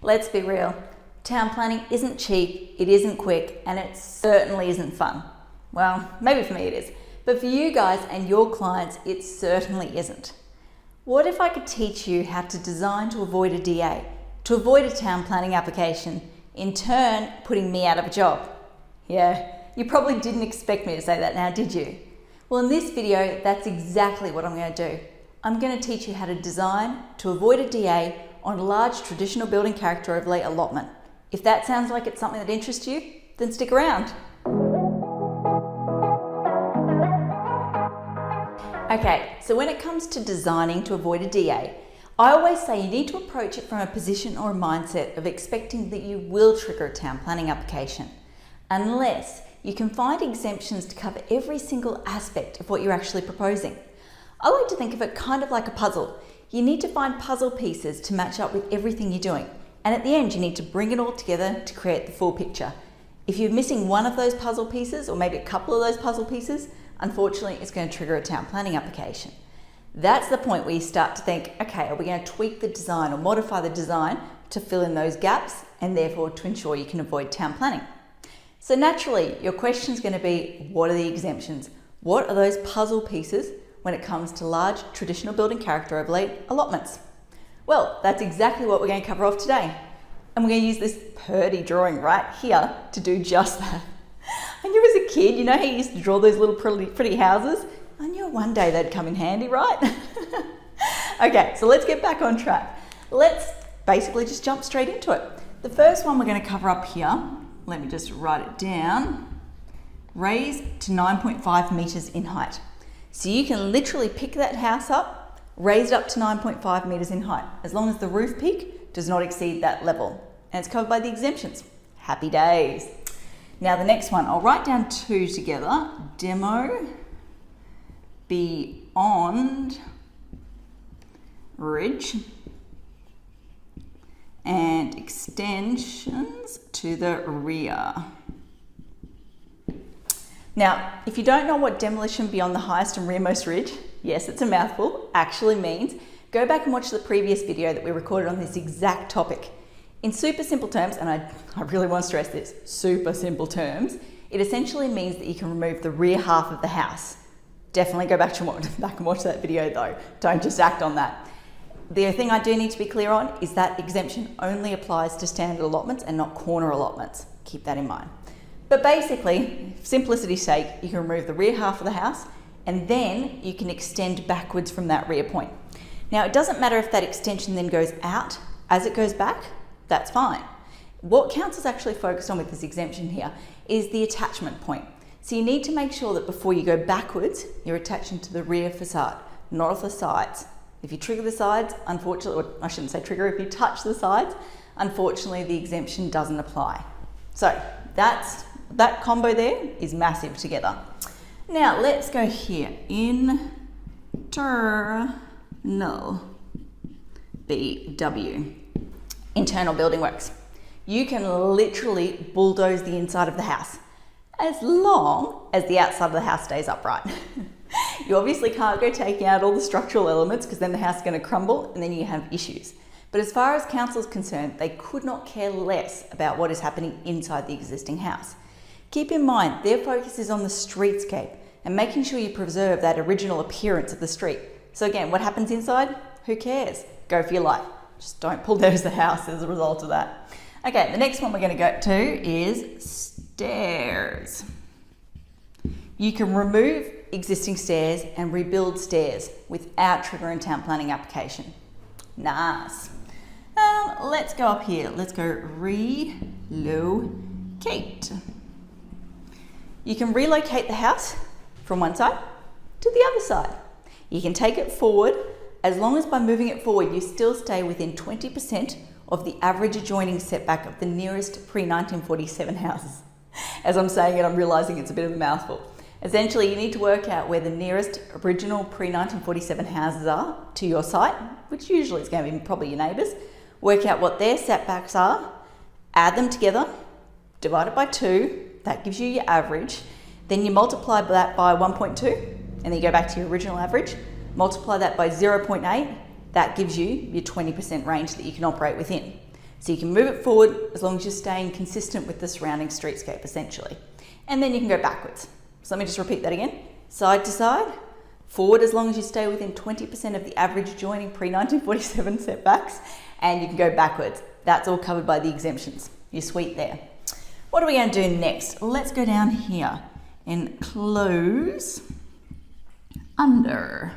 Let's be real, town planning isn't cheap, it isn't quick, and it certainly isn't fun. Well, maybe for me it is, but for you guys and your clients, it certainly isn't. What if I could teach you how to design to avoid a DA, to avoid a town planning application, in turn putting me out of a job? Yeah, you probably didn't expect me to say that now, did you? Well, in this video, that's exactly what I'm going to do. I'm going to teach you how to design to avoid a DA on a large traditional building character overlay allotment. If that sounds like it's something that interests you, then stick around. Okay, so when it comes to designing to avoid a DA, I always say you need to approach it from a position or a mindset of expecting that you will trigger a town planning application, unless you can find exemptions to cover every single aspect of what you're actually proposing. I like to think of it kind of like a puzzle. You need to find puzzle pieces to match up with everything you're doing, and at the end you need to bring it all together to create the full picture. If you're missing one of those puzzle pieces, or maybe a couple of those puzzle pieces, unfortunately it's going to trigger a town planning application. That's the point where you start to think, okay, are we going to tweak the design or modify the design to fill in those gaps and therefore to ensure you can avoid town planning? So naturally, your question is going to be, what are the exemptions? What are those puzzle pieces when it comes to large traditional building character overlay allotments? Well, that's exactly what we're going to cover off today. And we're going to use this purdy drawing right here to do just that. I knew as a kid, you know how you used to draw those little pretty houses? I knew one day they'd come in handy, right? Okay, so let's get back on track. Let's basically just jump straight into it. The first one we're going to cover up here, let me just write it down, raise to 9.5 meters in height. So you can literally pick that house up, raise it up to 9.5 meters in height, as long as the roof peak does not exceed that level. And it's covered by the exemptions. Happy days. Now the next one, I'll write down two together. Demo beyond ridge and extensions to the rear. Now, if you don't know what demolition beyond the highest and rearmost ridge, yes, it's a mouthful, actually means, go back and watch the previous video that we recorded on this exact topic. In super simple terms, and I really want to stress this, super simple terms, it essentially means that you can remove the rear half of the house. Definitely go back and watch that video though. Don't just act on that. The thing I do need to be clear on is that exemption only applies to standard allotments and not corner allotments. Keep that in mind. But basically, for simplicity's sake, you can remove the rear half of the house and then you can extend backwards from that rear point. Now, it doesn't matter if that extension then goes out as it goes back, that's fine. What council's actually focused on with this exemption here is the attachment point. So you need to make sure that before you go backwards, you're attaching to the rear facade, not off the sides. If you trigger the sides, unfortunately, or I shouldn't say trigger, if you touch the sides, unfortunately the exemption doesn't apply. So that combo there is massive together. Now let's go here, internal BW, internal building works. You can literally bulldoze the inside of the house as long as the outside of the house stays upright. You obviously can't go taking out all the structural elements because then the house is going to crumble and then you have issues. But as far as council is concerned, they could not care less about what is happening inside the existing house. Keep in mind, their focus is on the streetscape and making sure you preserve that original appearance of the street. So again, what happens inside? Who cares? Go for your life. Just don't bulldoze the house as a result of that. Okay, the next one we're going to go to is stairs. You can remove existing stairs and rebuild stairs without triggering a town planning application. Nice. Let's go up here. Let's go relocate. You can relocate the house from one side to the other side. You can take it forward as long as by moving it forward you still stay within 20% of the average adjoining setback of the nearest pre-1947 houses. As I'm saying it, I'm realizing it's a bit of a mouthful. Essentially, you need to work out where the nearest original pre-1947 houses are to your site, which usually is going to be probably your neighbours. Work out what their setbacks are, add them together, divide it by 2, that gives you your average. Then you multiply that by 1.2, and then you go back to your original average. Multiply that by 0.8, that gives you your 20% range that you can operate within. So you can move it forward as long as you're staying consistent with the surrounding streetscape, essentially. And then you can go backwards. So let me just repeat that again. Side to side, forward as long as you stay within 20% of the average joining pre-1947 setbacks, and you can go backwards. That's all covered by the exemptions. You're sweet there. What are we going to do next? Let's go down here and close under.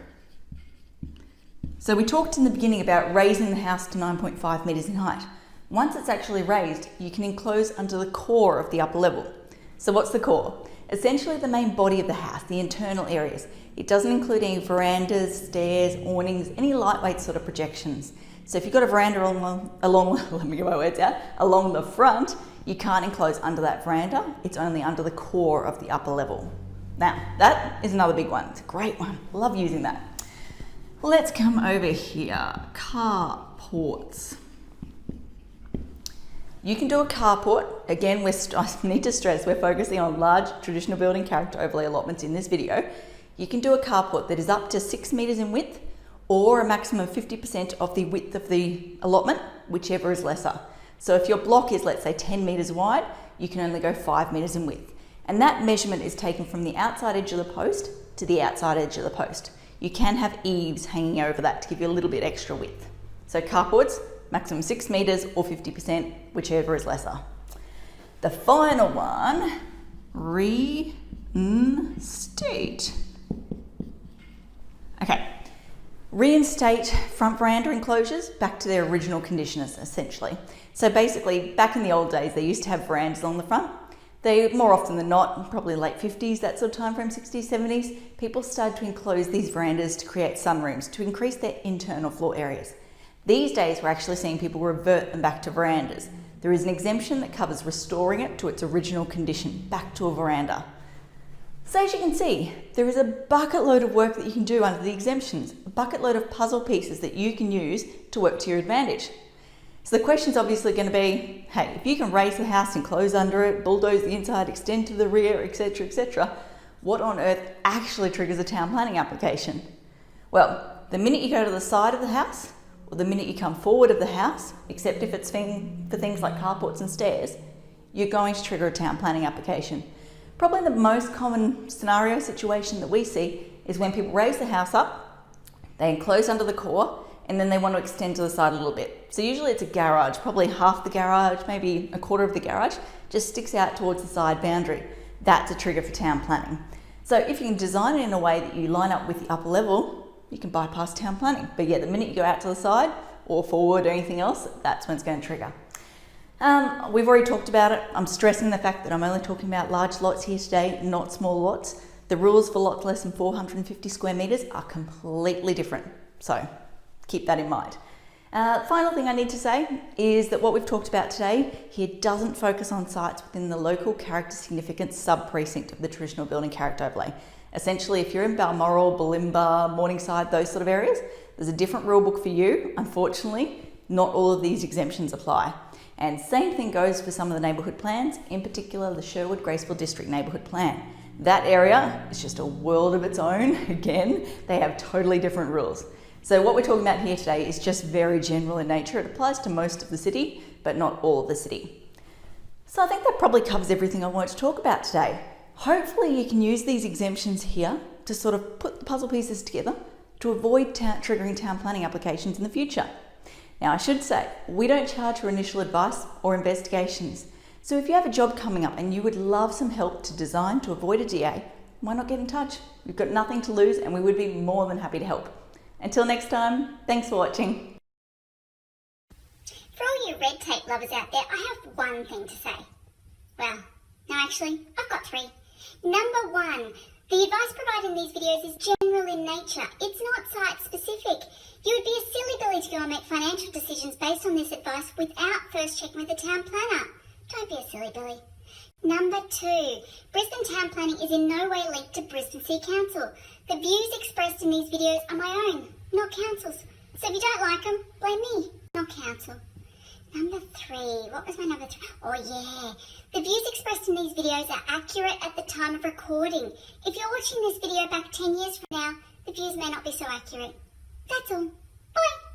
So we talked in the beginning about raising the house to 9.5 metres in height. Once it's actually raised, you can enclose under the core of the upper level. So what's the core? Essentially the main body of the house, the internal areas. It doesn't include any verandas, stairs, awnings, any lightweight sort of projections. So if you've got a veranda along the front, you can't enclose under that veranda. It's only under the core of the upper level. Now, that is another big one. It's a great one. Love using that. Let's come over here. Carports. You can do a carport. Again, I need to stress we're focusing on large traditional building character overlay allotments in this video. You can do a carport that is up to 6 metres in width or a maximum of 50% of the width of the allotment, whichever is lesser. So if your block is, let's say, 10 metres wide, you can only go 5 metres in width. And that measurement is taken from the outside edge of the post to the outside edge of the post. You can have eaves hanging over that to give you a little bit extra width. So carports, maximum 6 metres or 50%, whichever is lesser. The final one, reinstate. Okay, reinstate front veranda enclosures back to their original condition, essentially. So basically, back in the old days, they used to have verandas along the front. They, more often than not, probably late 50s, that sort of time frame, 60s, 70s, people started to enclose these verandas to create sunrooms, to increase their internal floor areas. These days, we're actually seeing people revert them back to verandas. There is an exemption that covers restoring it to its original condition, back to a veranda. So as you can see, there is a bucket load of work that you can do under the exemptions, a bucket load of puzzle pieces that you can use to work to your advantage. So the question's obviously going to be, hey, if you can raise the house, enclose under it, bulldoze the inside, extend to the rear, etc., what on earth actually triggers a town planning application? Well, the minute you go to the side of the house, or the minute you come forward of the house, except if it's for things like carports and stairs, you're going to trigger a town planning application. Probably the most common scenario situation that we see is when people raise the house up, they enclose under the core, and then they want to extend to the side a little bit. So usually it's a garage, probably half the garage, maybe a quarter of the garage, just sticks out towards the side boundary. That's a trigger for town planning. So if you can design it in a way that you line up with the upper level, you can bypass town planning. But yeah, the minute you go out to the side or forward or anything else, that's when it's going to trigger. We've already talked about it. I'm stressing the fact that I'm only talking about large lots here today, not small lots. The rules for lots less than 450 square metres are completely different. So keep that in mind. Final thing I need to say is that what we've talked about today here doesn't focus on sites within the local character significance sub-precinct of the traditional building character overlay. Essentially, if you're in Balmoral, Bulimba, Morningside, those sort of areas, there's a different rule book for you. Unfortunately, not all of these exemptions apply. And same thing goes for some of the neighbourhood plans, in particular the Sherwood Graceville District Neighbourhood Plan. That area is just a world of its own. Again, they have totally different rules. So what we're talking about here today is just very general in nature. It applies to most of the city, but not all of the city. So I think that probably covers everything I want to talk about today. Hopefully you can use these exemptions here to sort of put the puzzle pieces together to avoid triggering town planning applications in the future. Now I should say, we don't charge for initial advice or investigations. So if you have a job coming up and you would love some help to design to avoid a DA, why not get in touch? We've got nothing to lose and we would be more than happy to help. Until next time, thanks for watching. For all you red tape lovers out there, I have one thing to say. Well, no actually, I've got three. Number one, the advice provided in these videos is general in nature. It's not site specific. You would be a silly Billy to go and make financial decisions based on this advice without first checking with the town planner. Don't be a silly Billy. Number two, Brisbane town planning is in no way linked to Brisbane City Council. The views expressed in these videos are my own, not council's. So if you don't like them, blame me, not council. Number three, what was my number three? Oh yeah, the views expressed in these videos are accurate at the time of recording. If you're watching this video back 10 years from now, the views may not be so accurate. That's all. Bye.